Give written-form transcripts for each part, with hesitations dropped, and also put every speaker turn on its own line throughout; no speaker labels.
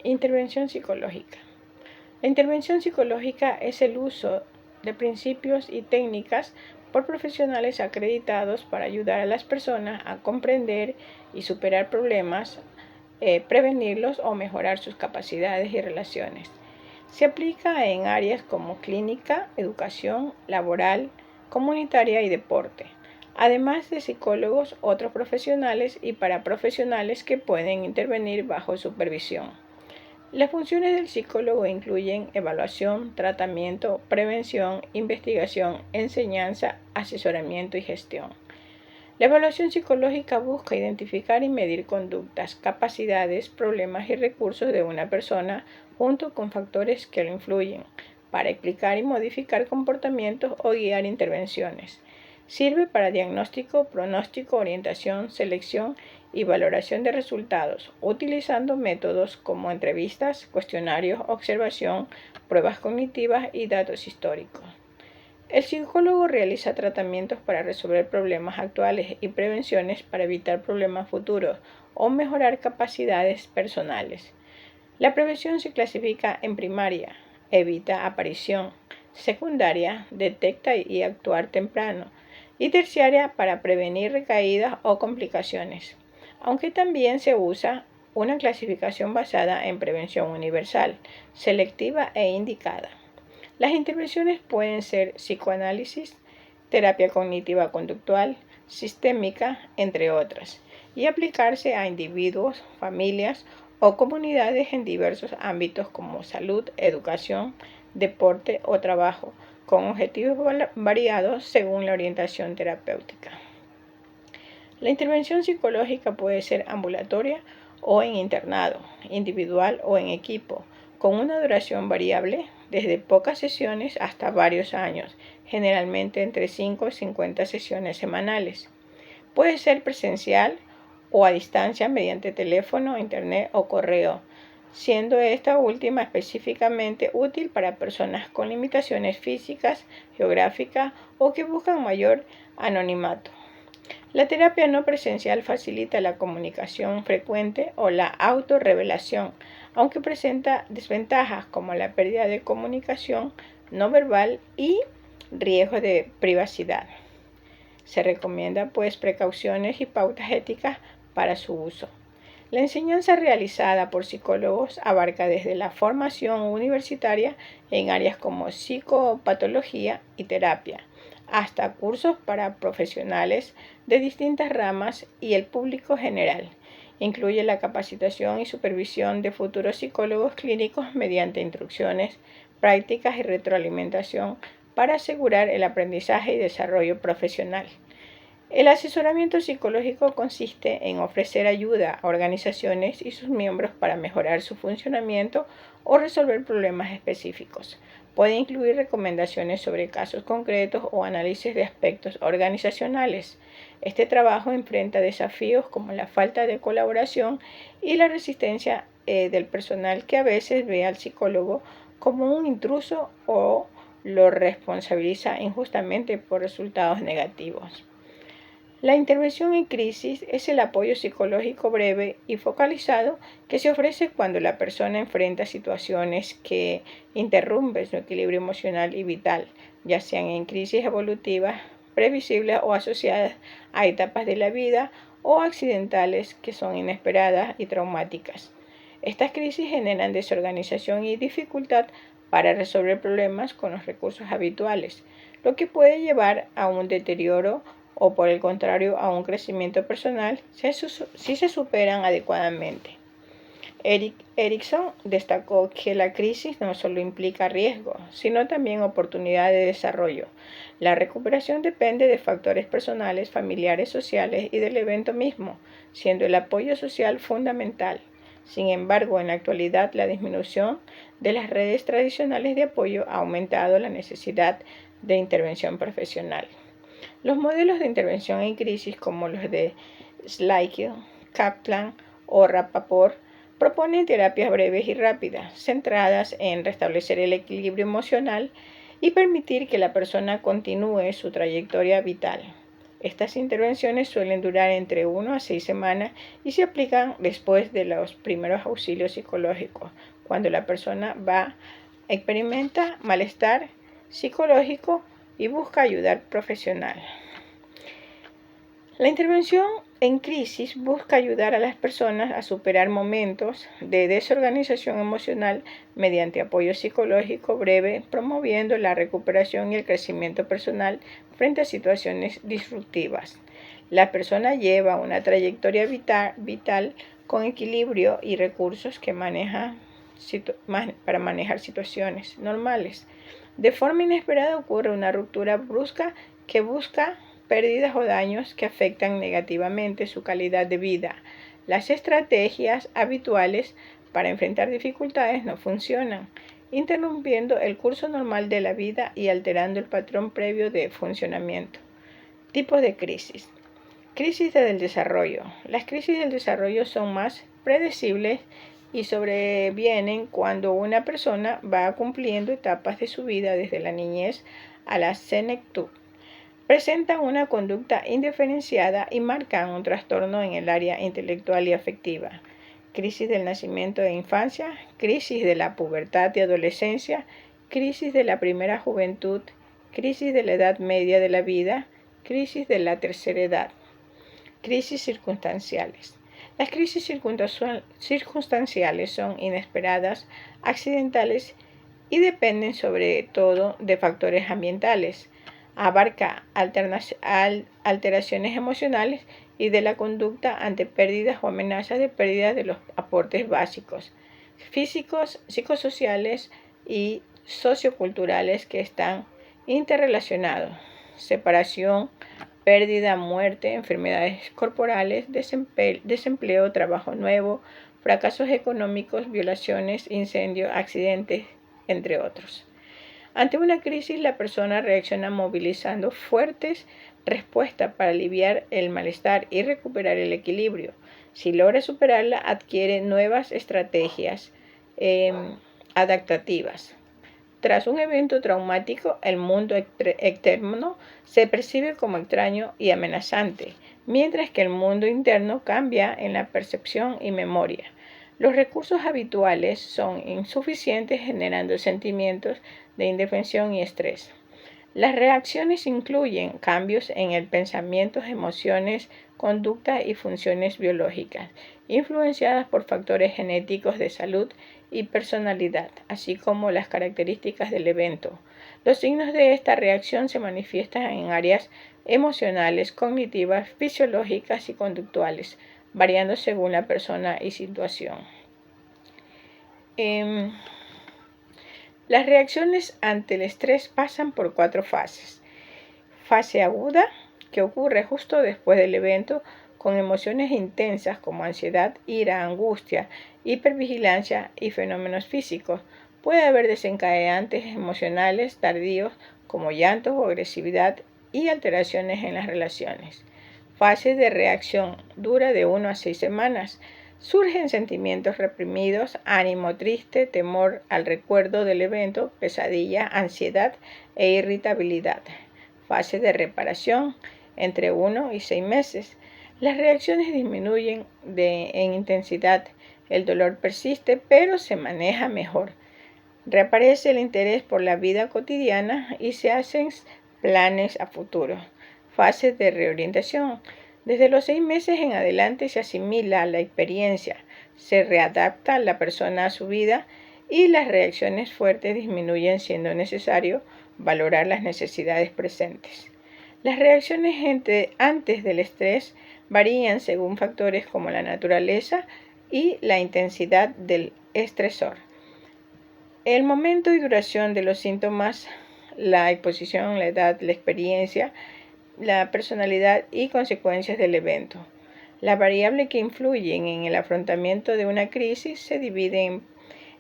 Intervención psicológica. La intervención psicológica es el uso de principios y técnicas por profesionales acreditados para ayudar a las personas a comprender y superar problemas, prevenirlos o mejorar sus capacidades y relaciones. Se aplica en áreas como clínica, educación, laboral, comunitaria y deporte, además de psicólogos, otros profesionales y paraprofesionales que pueden intervenir bajo supervisión. Las funciones del psicólogo incluyen evaluación, tratamiento, prevención, investigación, enseñanza, asesoramiento y gestión. La evaluación psicológica busca identificar y medir conductas, capacidades, problemas y recursos de una persona junto con factores que lo influyen, para explicar y modificar comportamientos o guiar intervenciones. Sirve para diagnóstico, pronóstico, orientación, selección y valoración de resultados, utilizando métodos como entrevistas, cuestionarios, observación, pruebas cognitivas y datos históricos. El psicólogo realiza tratamientos para resolver problemas actuales y prevenciones para evitar problemas futuros o mejorar capacidades personales. La prevención se clasifica en primaria, evita aparición; secundaria, detecta y actuar temprano; y terciaria, para prevenir recaídas o complicaciones. Aunque también se usa una clasificación basada en prevención universal, selectiva e indicada. Las intervenciones pueden ser psicoanálisis, terapia cognitiva conductual, sistémica, entre otras, y aplicarse a individuos, familias o comunidades en diversos ámbitos como salud, educación, deporte o trabajo, con objetivos variados según la orientación terapéutica. La intervención psicológica puede ser ambulatoria o en internado, individual o en equipo, con una duración variable, desde pocas sesiones hasta varios años, generalmente entre 5 y 50 sesiones semanales. Puede ser presencial o a distancia mediante teléfono, internet o correo, siendo esta última específicamente útil para personas con limitaciones físicas, geográficas o que buscan mayor anonimato. La terapia no presencial facilita la comunicación frecuente o la autorrevelación, aunque presenta desventajas como la pérdida de comunicación no verbal y riesgo de privacidad. Se recomienda precauciones y pautas éticas para su uso. La enseñanza realizada por psicólogos abarca desde la formación universitaria en áreas como psicopatología y terapia, hasta cursos para profesionales de distintas ramas y el público general. Incluye la capacitación y supervisión de futuros psicólogos clínicos mediante instrucciones, prácticas y retroalimentación para asegurar el aprendizaje y desarrollo profesional. El asesoramiento psicológico consiste en ofrecer ayuda a organizaciones y sus miembros para mejorar su funcionamiento o resolver problemas específicos. Puede incluir recomendaciones sobre casos concretos o análisis de aspectos organizacionales. Este trabajo enfrenta desafíos como la falta de colaboración y la resistencia del personal, que a veces ve al psicólogo como un intruso o lo responsabiliza injustamente por resultados negativos. La intervención en crisis es el apoyo psicológico breve y focalizado que se ofrece cuando la persona enfrenta situaciones que interrumpen su equilibrio emocional y vital, ya sean en crisis evolutivas, previsibles o asociadas a etapas de la vida, o accidentales que son inesperadas y traumáticas. Estas crisis generan desorganización y dificultad para resolver problemas con los recursos habituales, lo que puede llevar a un deterioro o, por el contrario, a un crecimiento personal si se superan adecuadamente. Erickson destacó que la crisis no solo implica riesgo, sino también oportunidad de desarrollo. La recuperación depende de factores personales, familiares, sociales y del evento mismo, siendo el apoyo social fundamental. Sin embargo, en la actualidad, la disminución de las redes tradicionales de apoyo ha aumentado la necesidad de intervención profesional. Los modelos de intervención en crisis, como los de Schleicher, Kaplan o Rappaport, proponen terapias breves y rápidas, centradas en restablecer el equilibrio emocional y permitir que la persona continúe su trayectoria vital. Estas intervenciones suelen durar entre 1 a 6 semanas y se aplican después de los primeros auxilios psicológicos, cuando la persona experimenta malestar psicológico y busca ayuda profesional. La intervención en crisis busca ayudar a las personas a superar momentos de desorganización emocional mediante apoyo psicológico breve, promoviendo la recuperación y el crecimiento personal frente a situaciones disruptivas. La persona lleva una trayectoria vital con equilibrio y recursos que para manejar situaciones normales. De forma inesperada ocurre una ruptura brusca que busca pérdidas o daños que afectan negativamente su calidad de vida. Las estrategias habituales para enfrentar dificultades no funcionan, interrumpiendo el curso normal de la vida y alterando el patrón previo de funcionamiento. Tipos de crisis. Crisis del desarrollo. Las crisis del desarrollo son más predecibles y sobrevienen cuando una persona va cumpliendo etapas de su vida desde la niñez a la senectud. Presentan una conducta indiferenciada y marcan un trastorno en el área intelectual y afectiva. Crisis del nacimiento e infancia, crisis de la pubertad y adolescencia, crisis de la primera juventud, crisis de la edad media de la vida, crisis de la tercera edad. Crisis circunstanciales. Las crisis circunstanciales son inesperadas, accidentales y dependen sobre todo de factores ambientales. Abarca alteraciones emocionales y de la conducta ante pérdidas o amenazas de pérdida de los aportes básicos, físicos, psicosociales y socioculturales que están interrelacionados. Separación, pérdida, muerte, enfermedades corporales, desempleo, trabajo nuevo, fracasos económicos, violaciones, incendios, accidentes, entre otros. Ante una crisis, la persona reacciona movilizando fuertes respuestas para aliviar el malestar y recuperar el equilibrio. Si logra superarla, adquiere nuevas estrategias adaptativas. Tras un evento traumático, el mundo externo se percibe como extraño y amenazante, mientras que el mundo interno cambia en la percepción y memoria. Los recursos habituales son insuficientes, generando sentimientos de indefensión y estrés. Las reacciones incluyen cambios en el pensamiento, emociones, conducta y funciones biológicas, influenciadas por factores genéticos de salud y personalidad, así como las características del evento. Los signos de esta reacción se manifiestan en áreas emocionales, cognitivas, fisiológicas y conductuales, variando según la persona y situación. Las reacciones ante el estrés pasan por 4 fases. Fase aguda, que ocurre justo después del evento, con emociones intensas como ansiedad, ira, angustia, hipervigilancia y fenómenos físicos. Puede haber desencadenantes emocionales tardíos como llantos o agresividad y alteraciones en las relaciones. Fase de reacción dura de 1 a 6 semanas. Surgen sentimientos reprimidos, ánimo triste, temor al recuerdo del evento, pesadilla, ansiedad e irritabilidad. Fase de reparación, entre 1 y 6 meses. Las reacciones disminuyen en intensidad, el dolor persiste, pero se maneja mejor. Reaparece el interés por la vida cotidiana y se hacen planes a futuro. Fase de reorientación. Desde los 6 meses en adelante se asimila la experiencia, se readapta la persona a su vida y las reacciones fuertes disminuyen, siendo necesario valorar las necesidades presentes. Las reacciones antes del estrés varían según factores como la naturaleza y la intensidad del estresor. El momento y duración de los síntomas, la exposición, la edad, la experiencia, la personalidad y consecuencias del evento. Las variables que influyen en el afrontamiento de una crisis se dividen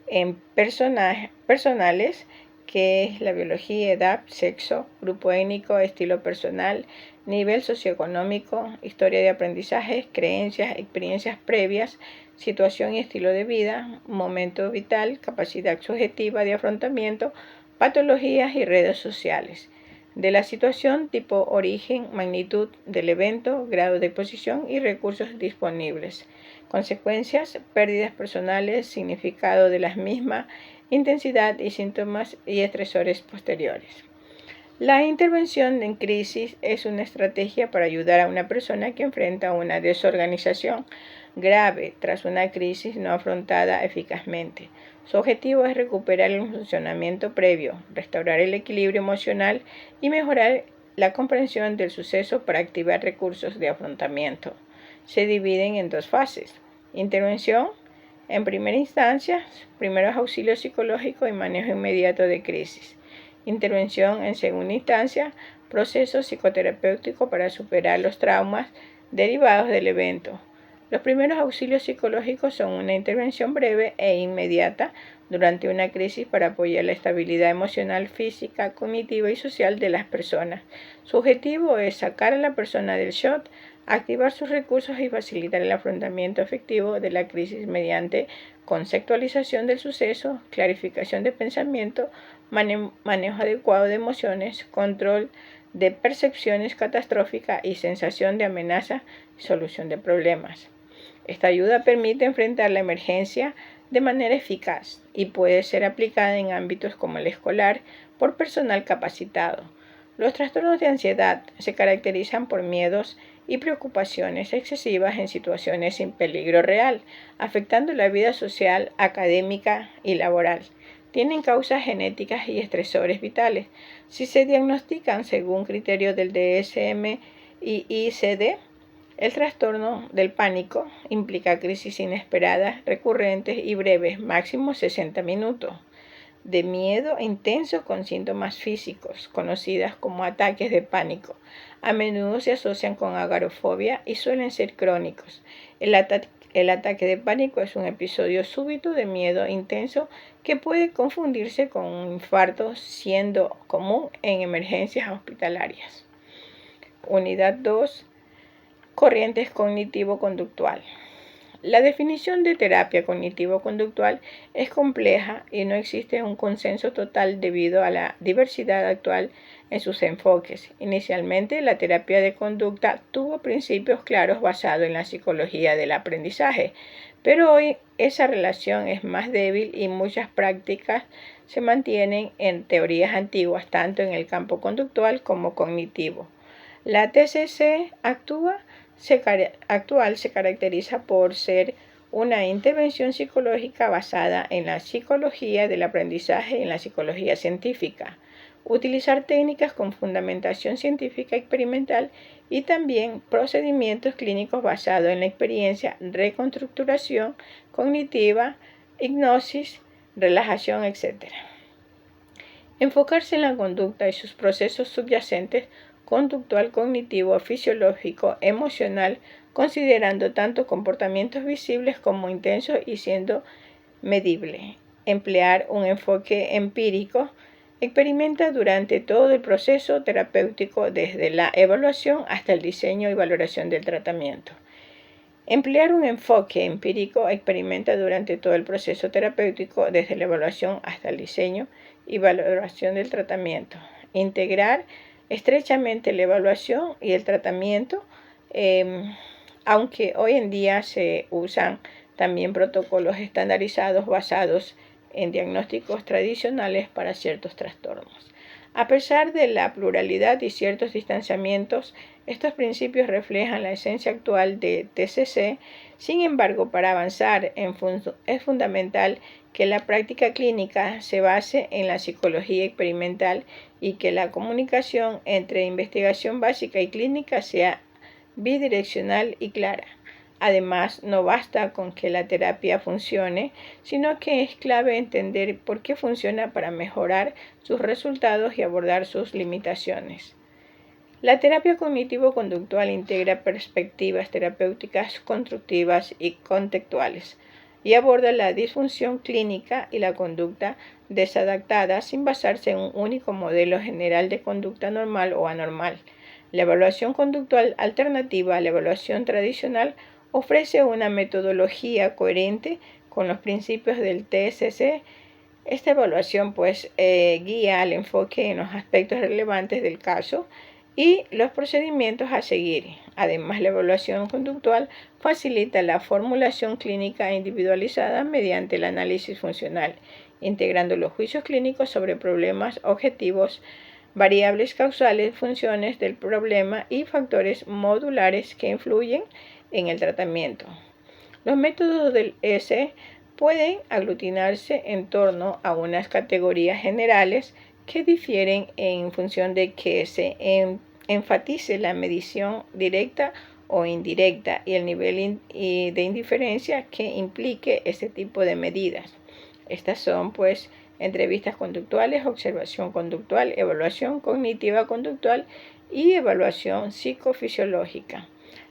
en personales, que es la biología, edad, sexo, grupo étnico, estilo personal, nivel socioeconómico, historia de aprendizaje, creencias, experiencias previas, situación y estilo de vida, momento vital, capacidad subjetiva de afrontamiento, patologías y redes sociales. de la situación, tipo, origen, magnitud del evento, grado de exposición y recursos disponibles. Consecuencias, pérdidas personales, significado de las mismas, intensidad y síntomas y estresores posteriores. La intervención en crisis es una estrategia para ayudar a una persona que enfrenta una desorganización grave tras una crisis no afrontada eficazmente. Su objetivo es recuperar el funcionamiento previo, restaurar el equilibrio emocional y mejorar la comprensión del suceso para activar recursos de afrontamiento. Se dividen en dos fases. Intervención en primera instancia, primeros auxilios psicológicos y manejo inmediato de crisis. Intervención en segunda instancia, proceso psicoterapéutico para superar los traumas derivados del evento. Los primeros auxilios psicológicos son una intervención breve e inmediata durante una crisis para apoyar la estabilidad emocional, física, cognitiva y social de las personas. Su objetivo es sacar a la persona del shock, activar sus recursos y facilitar el afrontamiento efectivo de la crisis mediante conceptualización del suceso, clarificación de pensamiento, manejo adecuado de emociones, control de percepciones catastróficas y sensación de amenaza y solución de problemas. Esta ayuda permite enfrentar la emergencia de manera eficaz y puede ser aplicada en ámbitos como el escolar por personal capacitado. Los trastornos de ansiedad se caracterizan por miedos y preocupaciones excesivas en situaciones sin peligro real, afectando la vida social, académica y laboral. Tienen causas genéticas y estresores vitales. Si se diagnostican según criterios del DSM y ICD, el trastorno del pánico implica crisis inesperadas, recurrentes y breves, máximo 60 minutos, de miedo intenso con síntomas físicos, conocidas como ataques de pánico. A menudo se asocian con agorafobia y suelen ser crónicos. El ataque de pánico es un episodio súbito de miedo intenso que puede confundirse con un infarto, siendo común en emergencias hospitalarias. Unidad 2. Corrientes cognitivo-conductual. La definición de terapia cognitivo-conductual es compleja y no existe un consenso total debido a la diversidad actual en sus enfoques. Inicialmente, la terapia de conducta tuvo principios claros basados en la psicología del aprendizaje, pero hoy esa relación es más débil y muchas prácticas se mantienen en teorías antiguas, tanto en el campo conductual como cognitivo. La TCC actual se caracteriza por ser una intervención psicológica basada en la psicología del aprendizaje y en la psicología científica. Utilizar técnicas con fundamentación científica experimental y también procedimientos clínicos basados en la experiencia, reconstructuración cognitiva, hipnosis, relajación, etc. Enfocarse en la conducta y sus procesos subyacentes conductual, cognitivo, fisiológico, emocional, considerando tanto comportamientos visibles como intensos y siendo medible. Emplear un enfoque empírico. Experimenta durante todo el proceso terapéutico, desde la evaluación hasta el diseño y valoración del tratamiento. Emplear un enfoque empírico. Experimenta durante todo el proceso terapéutico, desde la evaluación hasta el diseño y valoración del tratamiento. Integrar estrechamente la evaluación y el tratamiento, aunque hoy en día se usan también protocolos estandarizados basados en diagnósticos tradicionales para ciertos trastornos. A pesar de la pluralidad y ciertos distanciamientos, estos principios reflejan la esencia actual de TCC. Sin embargo, para avanzar es fundamental que la práctica clínica se base en la psicología experimental y que la comunicación entre investigación básica y clínica sea bidireccional y clara. Además, no basta con que la terapia funcione, sino que es clave entender por qué funciona para mejorar sus resultados y abordar sus limitaciones. La terapia cognitivo-conductual integra perspectivas terapéuticas constructivas y contextuales y aborda la disfunción clínica y la conducta desadaptada sin basarse en un único modelo general de conducta normal o anormal. La evaluación conductual alternativa a la evaluación tradicional ofrece una metodología coherente con los principios del TCC Esta evaluación pues guía al enfoque en los aspectos relevantes del caso y los procedimientos a seguir. Además, la evaluación conductual facilita la formulación clínica individualizada mediante el análisis funcional, integrando los juicios clínicos sobre problemas objetivos, variables causales, funciones del problema y factores modulares que influyen en el tratamiento. Los métodos del S pueden aglutinarse en torno a unas categorías generales que difieren en función de que se enfatice la medición directa o indirecta y el nivel de indiferencia que implique este tipo de medidas. Estas son pues entrevistas conductuales, observación conductual, evaluación cognitiva conductual y evaluación psicofisiológica.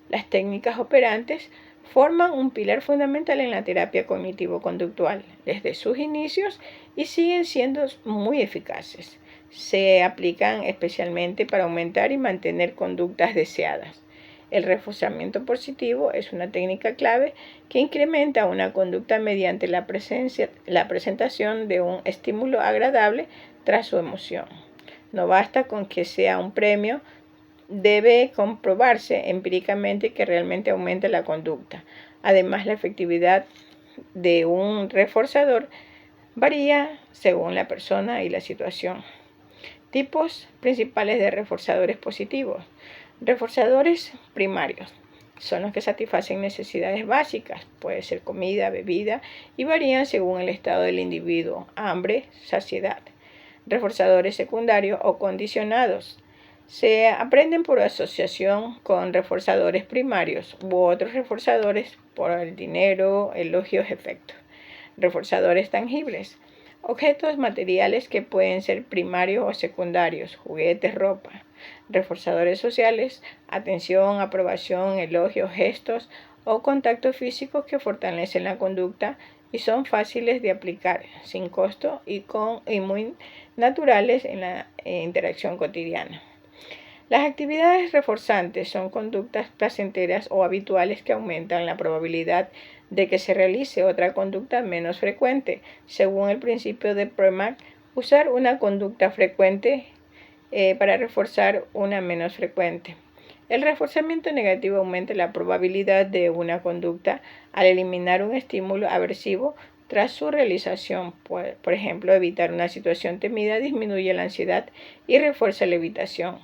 Las técnicas operantes forman un pilar fundamental en la terapia cognitivo-conductual desde sus inicios y siguen siendo muy eficaces. Se aplican especialmente para aumentar y mantener conductas deseadas. El reforzamiento positivo es una técnica clave que incrementa una conducta mediante la presentación de un estímulo agradable tras su emoción. No basta con que sea un premio, debe comprobarse empíricamente que realmente aumenta la conducta. Además, la efectividad de un reforzador varía según la persona y la situación. Tipos principales de reforzadores positivos. Reforzadores primarios son los que satisfacen necesidades básicas, puede ser comida, bebida, y varían según el estado del individuo, hambre, saciedad. Reforzadores secundarios o condicionados se aprenden por asociación con reforzadores primarios u otros reforzadores por el dinero, elogios, efectos. Reforzadores tangibles. Objetos materiales que pueden ser primarios o secundarios, juguetes, ropa. Reforzadores sociales, atención, aprobación, elogios, gestos o contactos físicos que fortalecen la conducta y son fáciles de aplicar, sin costo y muy naturales en la interacción cotidiana. Las actividades reforzantes son conductas placenteras o habituales que aumentan la probabilidad de que se realice otra conducta menos frecuente. Según el principio de Premack, usar una conducta frecuente para reforzar una menos frecuente. El reforzamiento negativo aumenta la probabilidad de una conducta al eliminar un estímulo aversivo tras su realización. Por ejemplo, evitar una situación temida disminuye la ansiedad y refuerza la evitación.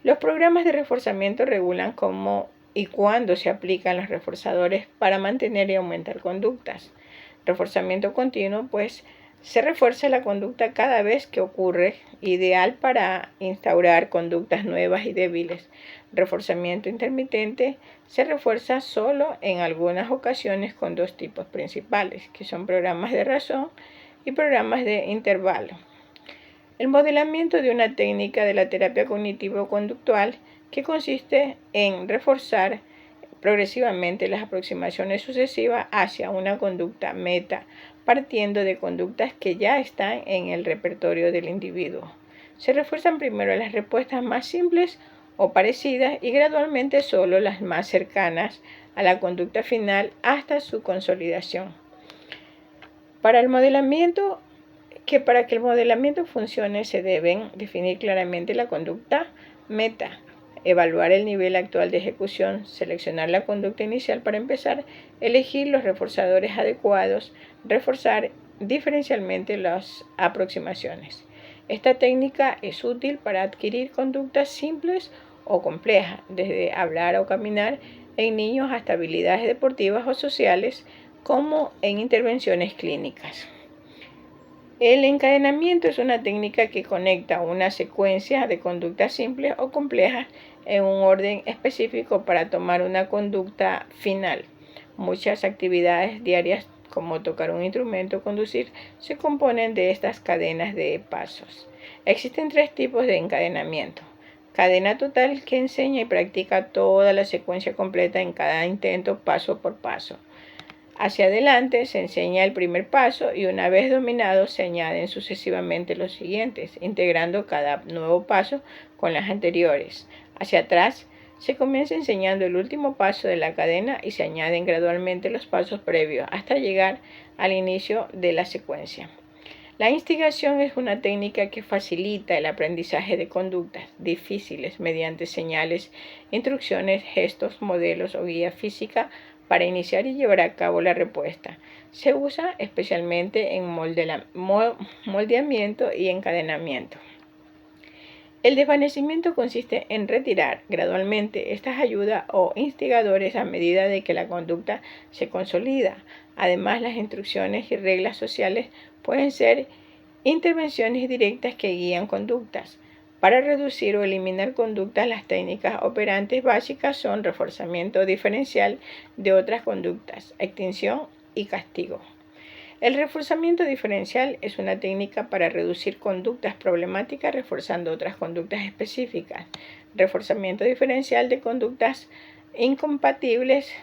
Los programas de reforzamiento regulan cómo y cuándo se aplican los reforzadores para mantener y aumentar conductas. Reforzamiento continuo, pues se refuerza la conducta cada vez que ocurre, ideal para instaurar conductas nuevas y débiles. Reforzamiento intermitente se refuerza solo en algunas ocasiones con dos tipos principales, que son programas de razón y programas de intervalo. El modelamiento de una técnica de la terapia cognitivo-conductual que consiste en reforzar progresivamente las aproximaciones sucesivas hacia una conducta meta, partiendo de conductas que ya están en el repertorio del individuo. Se refuerzan primero las respuestas más simples o parecidas y gradualmente solo las más cercanas a la conducta final hasta su consolidación. Para que el modelamiento funcione se deben definir claramente la conducta meta, evaluar el nivel actual de ejecución, seleccionar la conducta inicial para empezar, elegir los reforzadores adecuados, reforzar diferencialmente las aproximaciones. Esta técnica es útil para adquirir conductas simples o complejas, desde hablar o caminar en niños hasta habilidades deportivas o sociales, como en intervenciones clínicas. El encadenamiento es una técnica que conecta una secuencia de conductas simples o complejas en un orden específico para tomar una conducta final. Muchas actividades diarias, como tocar un instrumento o conducir, se componen de estas cadenas de pasos. Existen tres tipos de encadenamiento. Cadena total, que enseña y practica toda la secuencia completa en cada intento, paso por paso. Hacia adelante se enseña el primer paso y una vez dominado se añaden sucesivamente los siguientes, integrando cada nuevo paso con las anteriores. Hacia atrás se comienza enseñando el último paso de la cadena y se añaden gradualmente los pasos previos hasta llegar al inicio de la secuencia. La instigación es una técnica que facilita el aprendizaje de conductas difíciles mediante señales, instrucciones, gestos, modelos o guía física para iniciar y llevar a cabo la respuesta. Se usa especialmente en moldeamiento y encadenamiento. El desvanecimiento consiste en retirar gradualmente estas ayudas o instigadores a medida de que la conducta se consolida. Además, las instrucciones y reglas sociales pueden ser intervenciones directas que guían conductas. Para reducir o eliminar conductas, las técnicas operantes básicas son reforzamiento diferencial de otras conductas, extinción y castigo. El reforzamiento diferencial es una técnica para reducir conductas problemáticas reforzando otras conductas específicas. Reforzamiento diferencial de conductas incompatibles,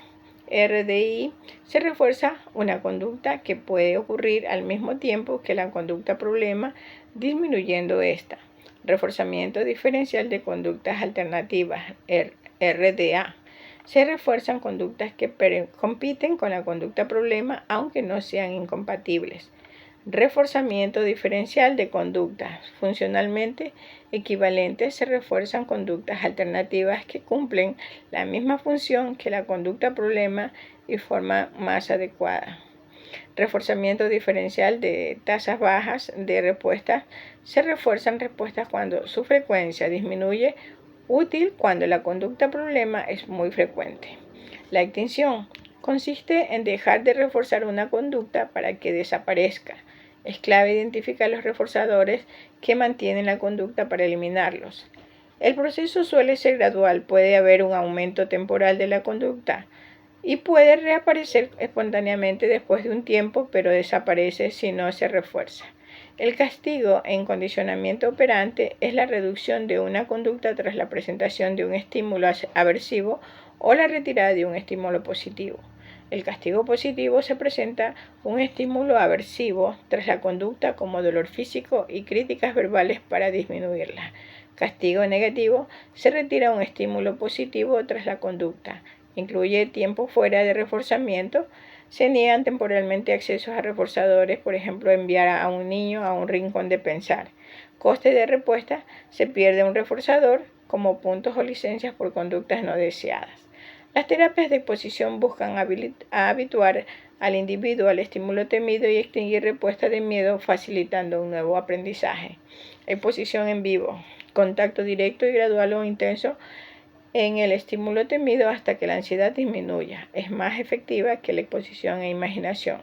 RDI, se refuerza una conducta que puede ocurrir al mismo tiempo que la conducta problema, disminuyendo esta. Reforzamiento diferencial de conductas alternativas, RDA. Se refuerzan conductas que compiten con la conducta problema aunque no sean incompatibles. Reforzamiento diferencial de conductas funcionalmente equivalentes. Se refuerzan conductas alternativas que cumplen la misma función que la conducta problema y forma más adecuada. Reforzamiento diferencial de tasas bajas de respuestas. Se refuerzan respuestas cuando su frecuencia disminuye, útil cuando la conducta problema es muy frecuente. La extinción consiste en dejar de reforzar una conducta para que desaparezca. Es clave identificar los reforzadores que mantienen la conducta para eliminarlos. El proceso suele ser gradual, puede haber un aumento temporal de la conducta y puede reaparecer espontáneamente después de un tiempo, pero desaparece si no se refuerza. El castigo en condicionamiento operante es la reducción de una conducta tras la presentación de un estímulo aversivo o la retirada de un estímulo positivo. El castigo positivo se presenta un estímulo aversivo tras la conducta como dolor físico y críticas verbales para disminuirla. Castigo negativo se retira un estímulo positivo tras la conducta. Incluye tiempo fuera de reforzamiento. Se niegan temporalmente accesos a reforzadores, por ejemplo, enviar a un niño a un rincón de pensar. Coste de respuesta: se pierde un reforzador, como puntos o licencias por conductas no deseadas. Las terapias de exposición buscan habituar al individuo al estímulo temido y extinguir respuestas de miedo, facilitando un nuevo aprendizaje. Exposición en vivo: contacto directo y gradual o intenso en el estímulo temido hasta que la ansiedad disminuya. Es más efectiva que la exposición e imaginación.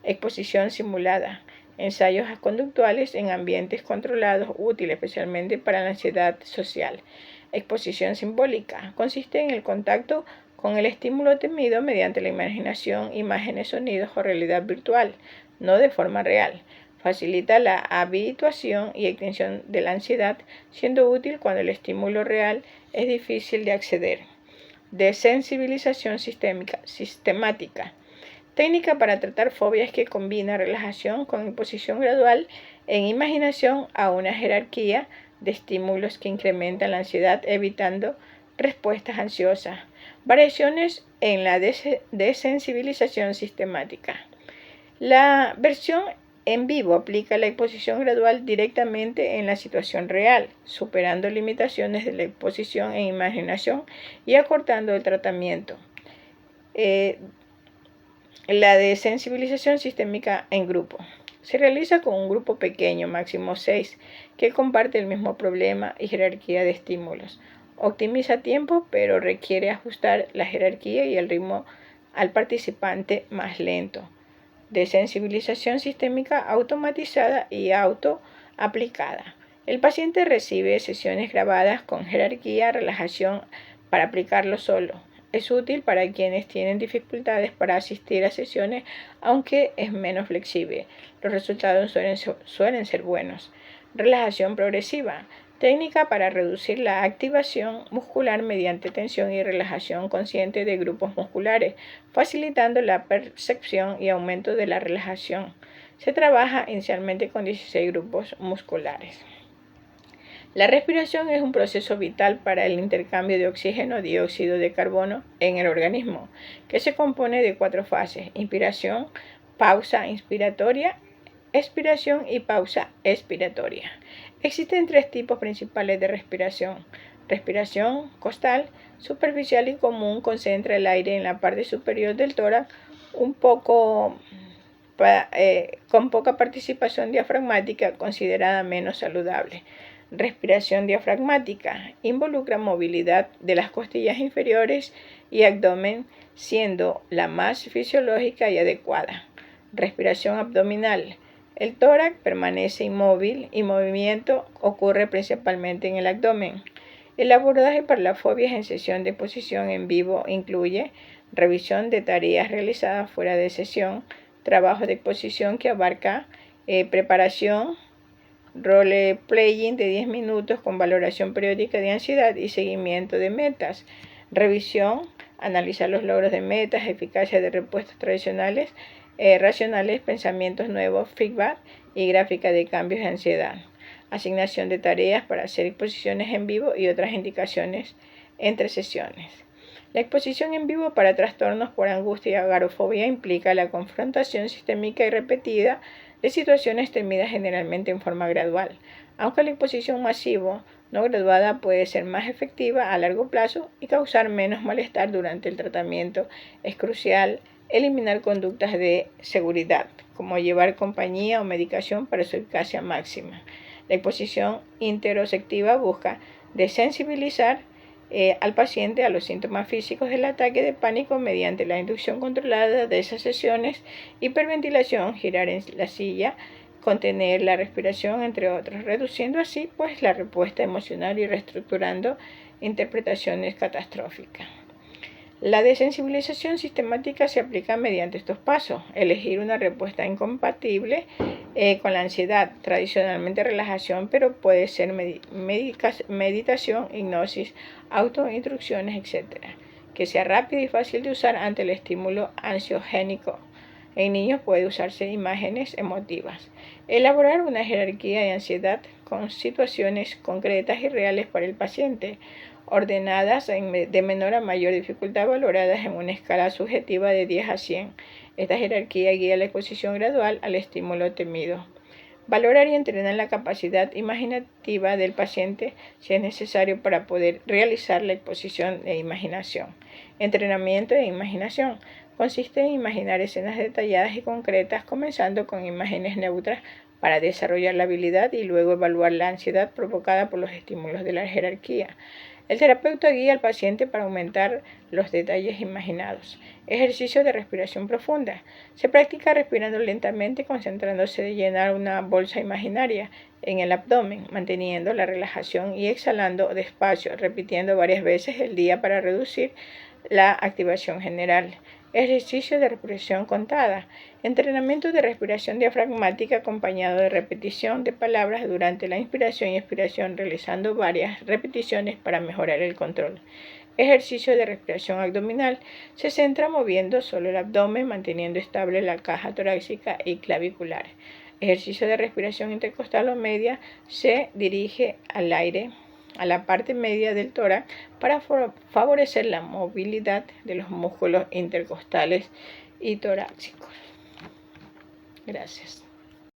Exposición simulada: ensayos conductuales en ambientes controlados, útil especialmente para la ansiedad social. Exposición simbólica: consiste en el contacto con el estímulo temido mediante la imaginación, imágenes, sonidos o realidad virtual, no de forma real. Facilita la habituación y extinción de la ansiedad, siendo útil cuando el estímulo real es difícil de acceder. Desensibilización sistemática: técnica para tratar fobias que combina relajación con imposición gradual en imaginación a una jerarquía de estímulos que incrementan la ansiedad, evitando respuestas ansiosas. Variaciones en la desensibilización sistemática. La versión en vivo aplica la exposición gradual directamente en la situación real, superando limitaciones de la exposición en imaginación y acortando el tratamiento. La desensibilización sistémica en grupo se realiza con un grupo pequeño, máximo 6, que comparte el mismo problema y jerarquía de estímulos. Optimiza tiempo, pero requiere ajustar la jerarquía y el ritmo al participante más lento. Desensibilización sistémica automatizada y autoaplicada. El paciente recibe sesiones grabadas con jerarquía, relajación para aplicarlo solo. Es útil para quienes tienen dificultades para asistir a sesiones, aunque es menos flexible. Los resultados suelen ser buenos. Relajación progresiva: técnica para reducir la activación muscular mediante tensión y relajación consciente de grupos musculares, facilitando la percepción y aumento de la relajación. Se trabaja inicialmente con 16 grupos musculares. La respiración es un proceso vital para el intercambio de oxígeno, dióxido de carbono en el organismo, que se compone de 4 fases: inspiración, pausa inspiratoria expiración y pausa expiratoria. Existen tres tipos principales de respiración. Respiración costal, superficial y común, concentra el aire en la parte superior del tórax con poca participación diafragmática, considerada menos saludable. Respiración diafragmática involucra movilidad de las costillas inferiores y abdomen, siendo la más fisiológica y adecuada. Respiración abdominal. El tórax permanece inmóvil y movimiento ocurre principalmente en el abdomen. El abordaje para las fobias en sesión de exposición en vivo incluye revisión de tareas realizadas fuera de sesión, trabajo de exposición que abarca preparación, role-playing de 10 minutos con valoración periódica de ansiedad y seguimiento de metas. Revisión, analizar los logros de metas, eficacia de respuestas tradicionales, racionales, pensamientos nuevos, feedback y gráfica de cambios de ansiedad. Asignación de tareas para hacer exposiciones en vivo y otras indicaciones entre sesiones. La exposición en vivo para trastornos por angustia y agorafobia implica la confrontación sistémica y repetida de situaciones temidas generalmente en forma gradual, aunque la exposición masiva no graduada puede ser más efectiva a largo plazo y causar menos malestar durante el tratamiento. Es crucial eliminar conductas de seguridad, como llevar compañía o medicación para su eficacia máxima. La exposición interoceptiva busca desensibilizar al paciente a los síntomas físicos del ataque de pánico mediante la inducción controlada de esas sesiones, hiperventilación, girar en la silla, contener la respiración, entre otros, reduciendo así la respuesta emocional y reestructurando interpretaciones catastróficas. La desensibilización sistemática se aplica mediante estos pasos: elegir una respuesta incompatible con la ansiedad, tradicionalmente relajación, pero puede ser meditación, hipnosis, autoinstrucciones, etc. Que sea rápida y fácil de usar ante el estímulo ansiogénico. En niños puede usarse imágenes emotivas. Elaborar una jerarquía de ansiedad con situaciones concretas y reales para el paciente, ordenadas de menor a mayor dificultad, valoradas en una escala subjetiva de 10 a 100. Esta jerarquía guía la exposición gradual al estímulo temido. Valorar y entrenar la capacidad imaginativa del paciente si es necesario para poder realizar la exposición de imaginación. Entrenamiento de imaginación. Consiste en imaginar escenas detalladas y concretas, comenzando con imágenes neutras para desarrollar la habilidad y luego evaluar la ansiedad provocada por los estímulos de la jerarquía. El terapeuta guía al paciente para aumentar los detalles imaginados. Ejercicio de respiración profunda. Se practica respirando lentamente, concentrándose en llenar una bolsa imaginaria en el abdomen, manteniendo la relajación y exhalando despacio, repitiendo varias veces el día para reducir la activación general. Ejercicio de respiración contada. Entrenamiento de respiración diafragmática acompañado de repetición de palabras durante la inspiración y expiración, realizando varias repeticiones para mejorar el control. Ejercicio de respiración abdominal. Se centra moviendo solo el abdomen, manteniendo estable la caja torácica y clavicular. Ejercicio de respiración intercostal o media. Se dirige al aire, a la parte media del tórax, para favorecer la movilidad de los músculos intercostales y torácicos. Gracias.